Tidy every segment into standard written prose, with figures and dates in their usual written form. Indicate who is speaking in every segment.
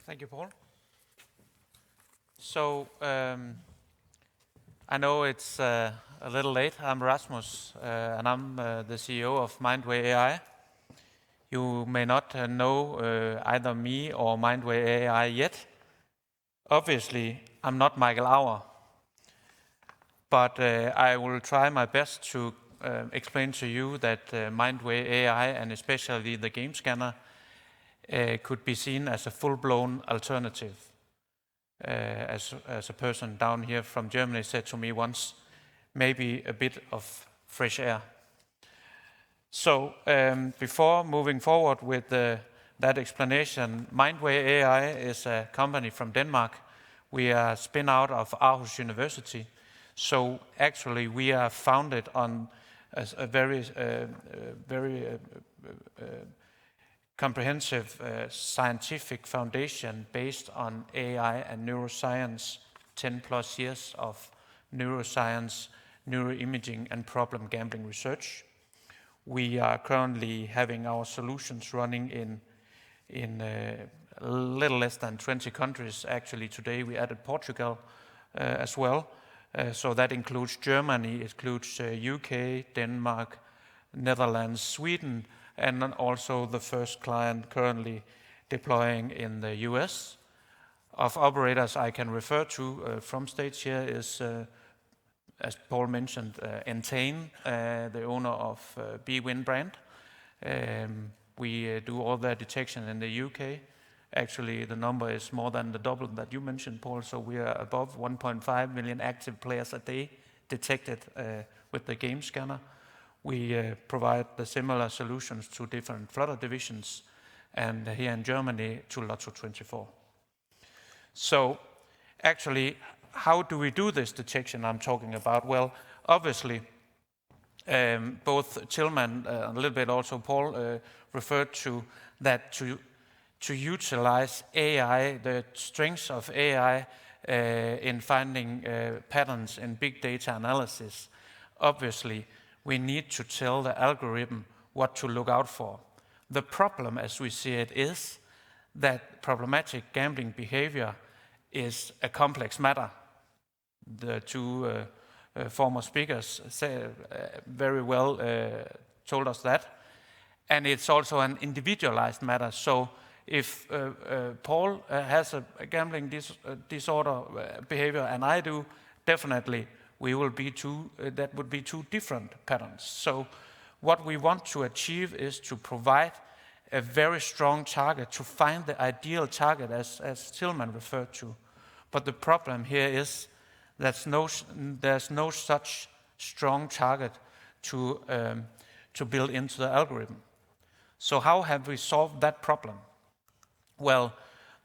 Speaker 1: Thank you, Paul. So, I know it's a little late. I'm Rasmus, and I'm the CEO of Mindway AI. You may not know either me or Mindway AI yet. Obviously, I'm not Michael Auer, but I will try my best to explain to you that Mindway AI, and especially the game scanner, could be seen as a full-blown alternative. As a person down here from Germany said to me once, maybe a bit of fresh air. So before moving forward with that explanation, Mindway AI is a company from Denmark. We are a spin out of Aarhus University. So actually we are founded on a very comprehensive scientific foundation based on AI and neuroscience, 10 plus years of neuroscience, neuroimaging and problem gambling research. We are currently having our solutions running in a little less than 20 countries. Actually today we added Portugal as well. So that includes Germany, it includes UK, Denmark, Netherlands, Sweden, and also the first client currently deploying in the US. Of operators I can refer to from stage here is, as Paul mentioned, Entain, the owner of bwin brand. We do all their detection in the UK. Actually, the number is more than the double that you mentioned, Paul, so we are above 1.5 million active players a day detected with the game scanner. We provide the similar solutions to different Flutter divisions, and here in Germany to Lotto24. So actually, how do we do this detection I'm talking about? Well, obviously, both Tilman and a little bit also Paul referred to that to utilize AI, the strengths of AI in finding patterns in big data analysis. Obviously, we need to tell the algorithm what to look out for. The problem, as we see it, is that problematic gambling behavior is a complex matter. The two former speakers very well told us that. And it's also an individualized matter. So if Paul has a gambling disorder behavior and I do, definitely we will be that would be two different patterns. So what we want to achieve is to provide a very strong target, to find the ideal target, as Tilman referred to. But the problem here is there's no such strong target to build into the algorithm. So how have we solved that problem? Well,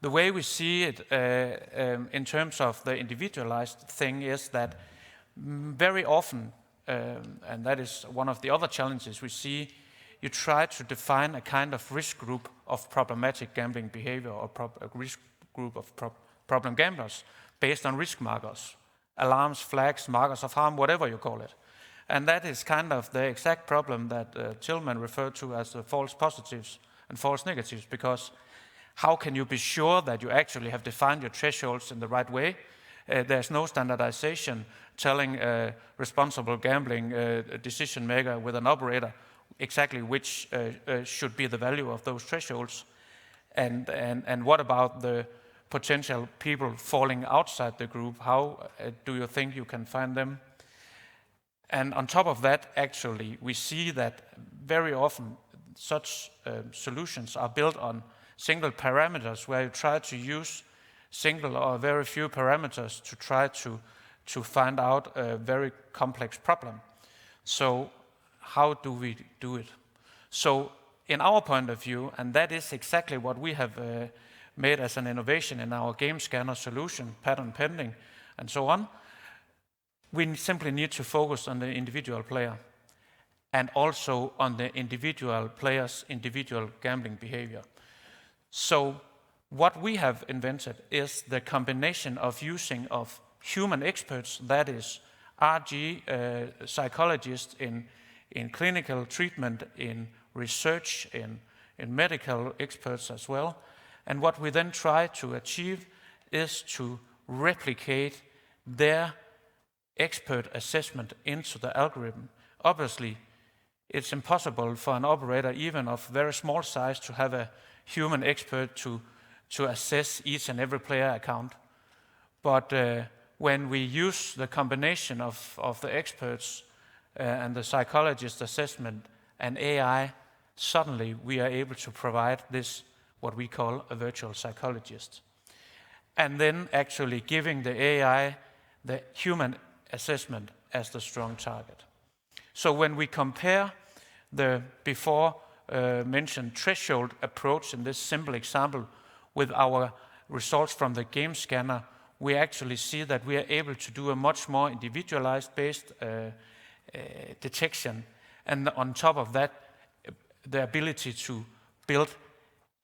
Speaker 1: the way we see it in terms of the individualized thing is that very often, and that is one of the other challenges we see, you try to define a kind of risk group of problematic gambling behavior or a risk group of problem gamblers based on risk markers, alarms, flags, markers of harm, whatever you call it. And that is kind of the exact problem that Tilman referred to as the false positives and false negatives, because how can you be sure that you actually have defined your thresholds in the right way? There's no standardization telling a responsible gambling decision maker with an operator exactly which should be the value of those thresholds. And what about the potential people falling outside the group? How do you think you can find them? And on top of that, actually, we see that very often such solutions are built on single parameters where you try to use single or very few parameters to try to find out a very complex problem. So how do we do it? So in our point of view, and that is exactly what we have made as an innovation in our game scanner solution, pattern pending, and so on, we simply need to focus on the individual player and also on the individual player's individual gambling behavior. So what we have invented is the combination of using of human experts, that is RG psychologists in clinical treatment, in research, in medical experts as well, And what we then try to achieve is to replicate their expert assessment into the algorithm. Obviously, it's impossible for an operator, even of very small size, to have a human expert to assess each and every player account. But when we use the combination of the experts and the psychologist assessment and AI, suddenly we are able to provide this, what we call a virtual psychologist. And then actually giving the AI the human assessment as the strong target. So when we compare the before mentioned threshold approach in this simple example with our results from the game scanner, we actually see that we are able to do a much more individualized based detection. And on top of that, the ability to build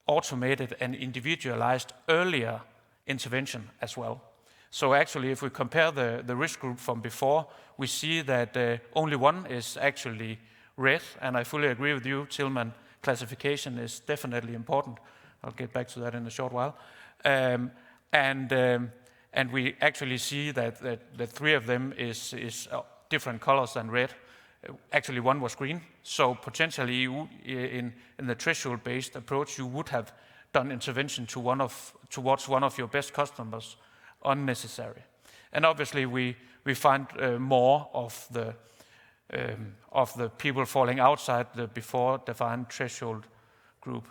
Speaker 1: automated and individualized earlier intervention as well. So actually, if we compare the risk group from before, we see that only one is actually red, and I fully agree with you, Tilman, classification is definitely important. I'll get back to that in a short while. And we actually see that the three of them is different colors than red. Actually, one was green. So potentially, you, in the threshold-based approach, you would have done intervention towards one of your best customers unnecessary. And obviously, we find more of the people falling outside the before defined threshold group.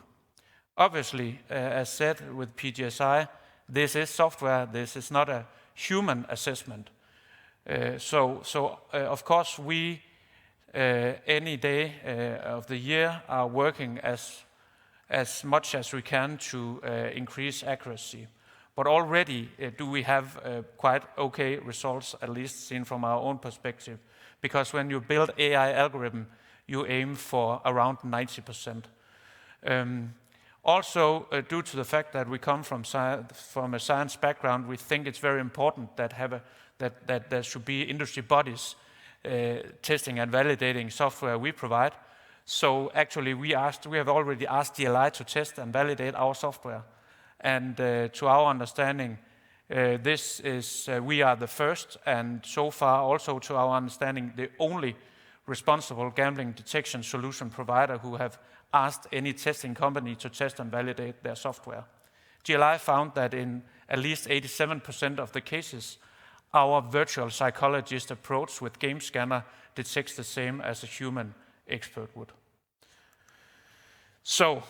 Speaker 1: Obviously, as said with PGSI, this is software. This is not a human assessment. Of course, we any day of the year are working as much as we can to increase accuracy. But already do we have quite okay results, at least seen from our own perspective. Because when you build AI algorithm, you aim for around 90%. Also, due to the fact that we come from a science background, we think it's very important that there should be industry bodies testing and validating software we provide. So actually, we have already asked DLI to test and validate our software. And to our understanding, we are the first, and so far also to our understanding, the only responsible gambling detection solution provider who have asked any testing company to test and validate their software. DLI found that in at least 87% of the cases, our virtual psychologist approach with game scanner detects the same as a human expert would. So,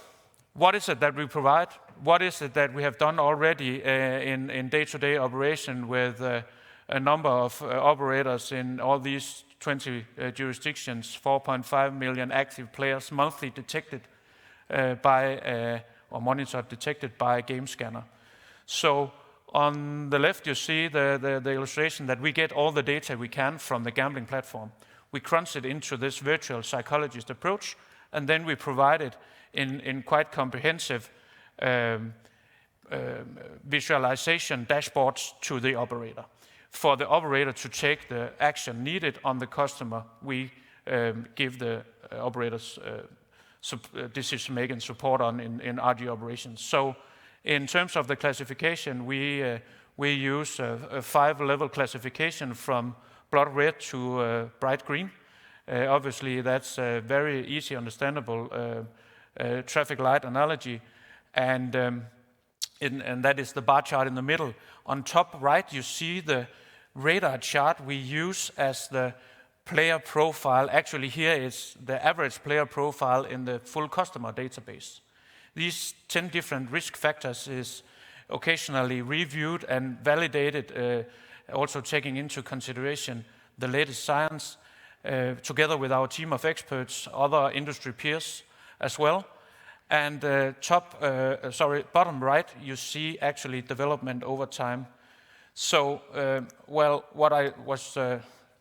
Speaker 1: what is it that we provide? What is it that we have done already in day-to-day operation with a number of operators in all these 20 jurisdictions, 4.5 million active players monthly detected or monitored detected by a game scanner. So on the left you see the illustration that we get all the data we can from the gambling platform. We crunch it into this virtual psychologist approach, and then we provide it in quite comprehensive visualization dashboards to the operator. For the operator to take the action needed on the customer, we give the operators decision-making support in RG operations. So in terms of the classification, we use a 5-level classification from blood red to bright green. Obviously, that's a very easy, understandable traffic light analogy, and that is the bar chart in the middle. On top right, you see the radar chart we use as the player profile. Actually, here is the average player profile in the full customer database. These 10 different risk factors is occasionally reviewed and validated, also taking into consideration the latest science, together with our team of experts, other industry peers as well. And bottom right, you see actually development over time. So, what I was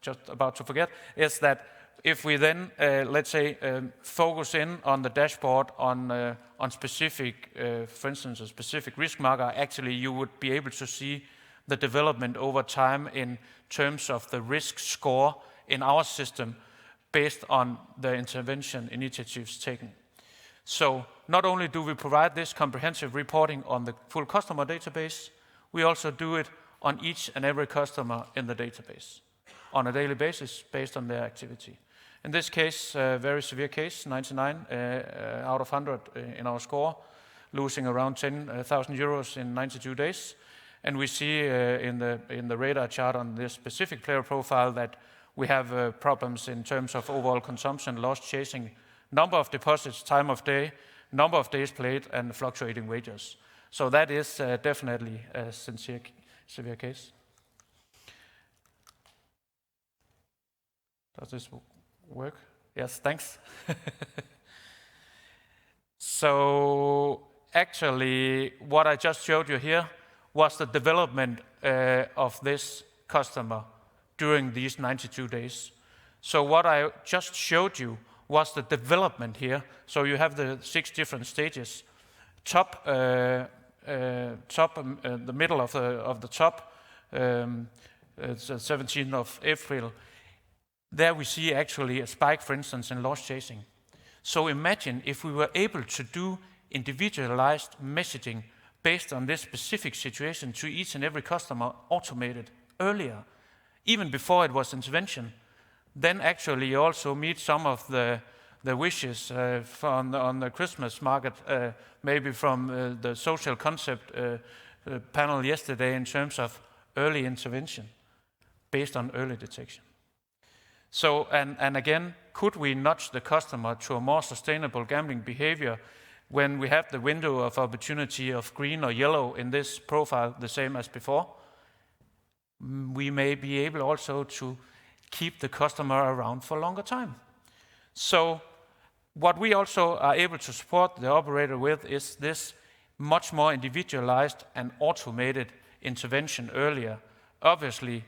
Speaker 1: just about to forget is that if we then, let's say, focus in on the dashboard on specific, for instance, a specific risk marker, actually you would be able to see the development over time in terms of the risk score in our system based on the intervention initiatives taken. So not only do we provide this comprehensive reporting on the full customer database, we also do it on each and every customer in the database on a daily basis based on their activity. In this case, a very severe case, 99 out of 100 in our score, losing around 10,000 euros in 92 days. And we see in the radar chart on this specific player profile that we have problems in terms of overall consumption, loss chasing, number of deposits, time of day, number of days played, and fluctuating wages. So that is definitely a severe case. Does this work? Yes, thanks. So actually, what I just showed you here was the development of this customer during these 92 days. So what I just showed you was the development here. So you have the 6 different stages. The middle of the top, it's the 17th of April. There we see actually a spike, for instance, in loss chasing. So imagine if we were able to do individualized messaging based on this specific situation to each and every customer, automated earlier, even before it was intervention. Then actually you also meet some of the wishes on the Christmas market, maybe from the social concept panel yesterday in terms of early intervention based on early detection. So, and again, could we nudge the customer to a more sustainable gambling behavior when we have the window of opportunity of green or yellow in this profile the same as before? We may be able also to keep the customer around for a longer time. So what we also are able to support the operator with is this much more individualized and automated intervention earlier. Obviously,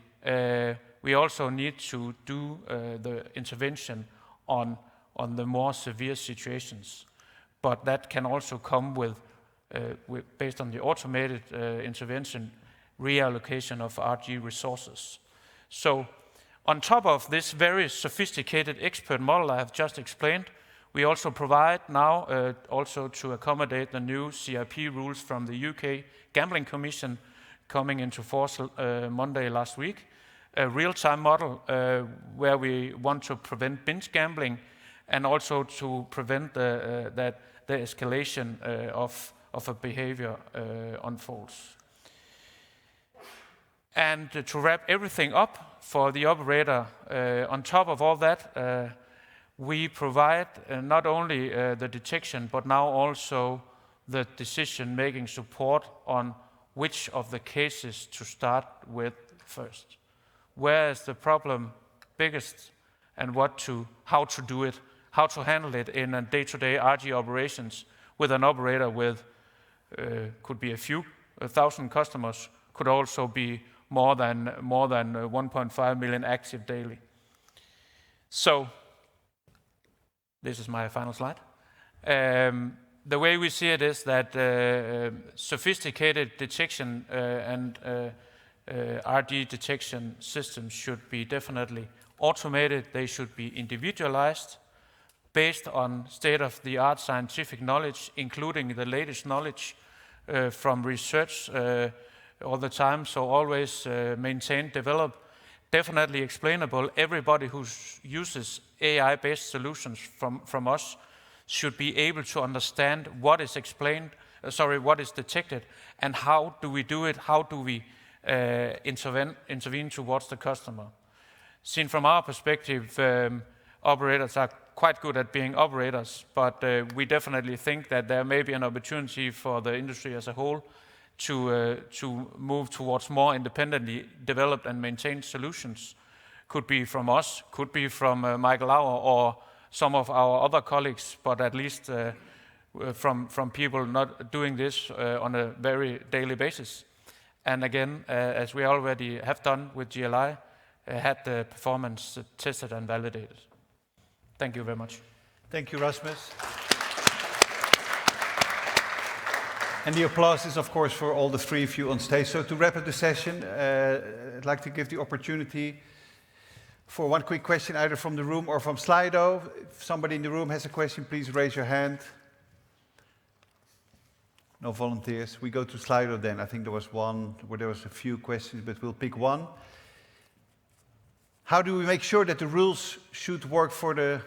Speaker 1: we also need to do the intervention on the more severe situations. But that can also come with based on the automated intervention, reallocation of RG resources. So on top of this very sophisticated expert model I have just explained, we also provide now, also to accommodate the new CRP rules from the UK Gambling Commission coming into force Monday last week, a real-time model where we want to prevent binge gambling and also to prevent the escalation of a behavior unfolds. And to wrap everything up for the operator, on top of all that, we provide not only the detection, but now also the decision-making support on which of the cases to start with first. Where is the problem biggest and how to do it, how to handle it in a day-to-day RG operations with an operator with, could be a few 1,000 customers, could also be more than 1.5 million active daily. So, this is my final slide. The way we see it is that sophisticated detection and RG detection systems should be definitely automated. They should be individualized based on state-of-the-art scientific knowledge, including the latest knowledge from research all the time. So always maintain, develop, definitely explainable. Everybody who uses AI-based solutions from us should be able to understand what is what is detected, and how do we do it, how do we intervene towards the customer. Seen from our perspective, operators are quite good at being operators, but we definitely think that there may be an opportunity for the industry as a whole to move towards more independently developed and maintained solutions. Could be from us, could be from Michael Auer or some of our other colleagues, but at least from people not doing this on a very daily basis. And again, as we already have done with GLI, had the performance tested and validated. Thank you very much.
Speaker 2: Thank you, Rasmus. And the applause is, of course, for all the 3 of you on stage. So to wrap up the session, I'd like to give the opportunity for one quick question, either from the room or from Slido. If somebody in the room has a question, please raise your hand. No volunteers. We go to Slido then. I think there was one where there was a few questions, but we'll pick one. How do we make sure that the rules should work for the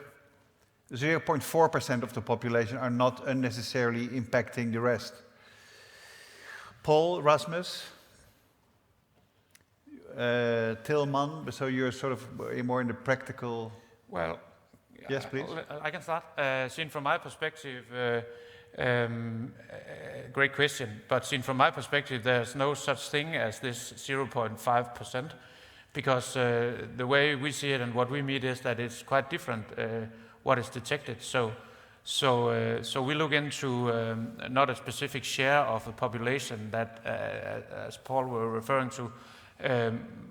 Speaker 2: 0.4% of the population are not unnecessarily impacting the rest? Paul, Rasmus, Tilman, so you're sort of more in the practical...
Speaker 1: Well,
Speaker 2: yes, please.
Speaker 1: I can start. Seen from my perspective, great question, but seen from my perspective, there's no such thing as this 0.5%, because the way we see it and what we meet is that it's quite different what is detected. So we look into not a specific share of the population that, as Paul were referring to,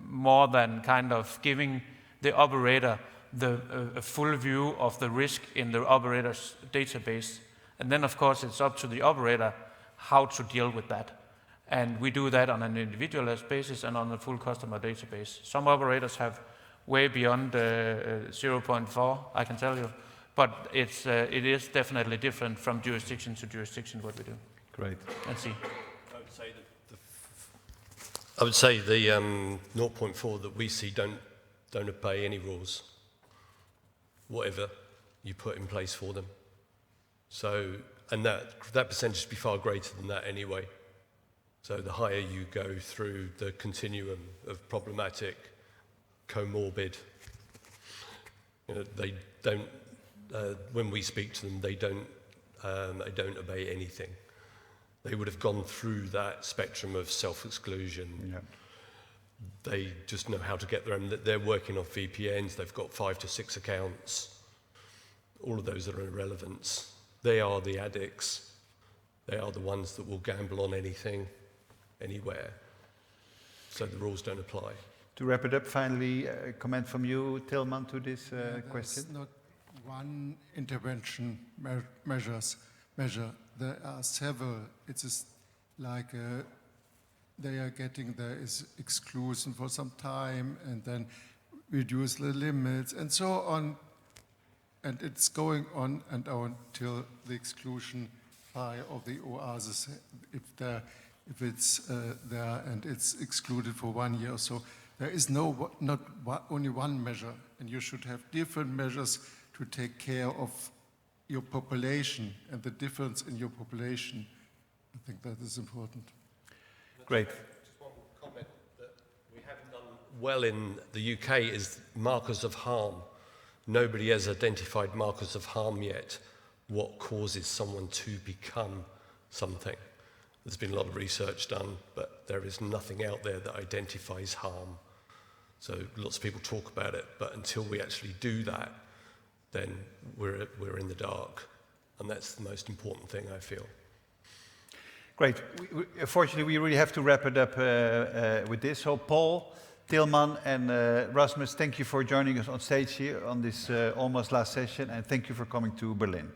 Speaker 1: more than kind of giving the operator a full view of the risk in the operator's database. And then, of course, it's up to the operator how to deal with that. And we do that on an individualized basis and on a full customer database. Some operators have way beyond 0.4, I can tell you. But it is definitely different from jurisdiction to jurisdiction what we do.
Speaker 2: Great.
Speaker 1: Let's see.
Speaker 3: I would say the 0.4 that we see don't obey any rules, whatever you put in place for them. So, and that percentage would be far greater than that anyway. So the higher you go through the continuum of problematic, comorbid, they don't. When we speak to them, they don't obey anything. They would have gone through that spectrum of self-exclusion.
Speaker 2: Yeah.
Speaker 3: They just know how to get there, and they're working off VPNs. They've got 5 to 6 accounts. All of those are irrelevant. They are the addicts. They are the ones that will gamble on anything, anywhere. So the rules don't apply.
Speaker 2: To wrap it up, finally, a comment from you, Tilman, to this question.
Speaker 4: Not one intervention measure. There are several. It's just like they are getting there is exclusion for some time and then reduce the limits and so on. And it's going on and on till the exclusion of the oasis, if it's there and it's excluded for 1 year or so. There is not only one measure, and you should have different measures to take care of your population and the difference in your population. I think that is important.
Speaker 2: Great.
Speaker 3: Just one comment that we haven't done well in the UK is markers of harm. Nobody has identified markers of harm yet. What causes someone to become something? There's been a lot of research done, but there is nothing out there that identifies harm. So lots of people talk about it, but until we actually do that, then we're in the dark. And that's the most important thing, I feel.
Speaker 2: Great. Unfortunately, we really have to wrap it up with this. So Paul, Tilman and Rasmus, thank you for joining us on stage here on this almost last session, and thank you for coming to Berlin.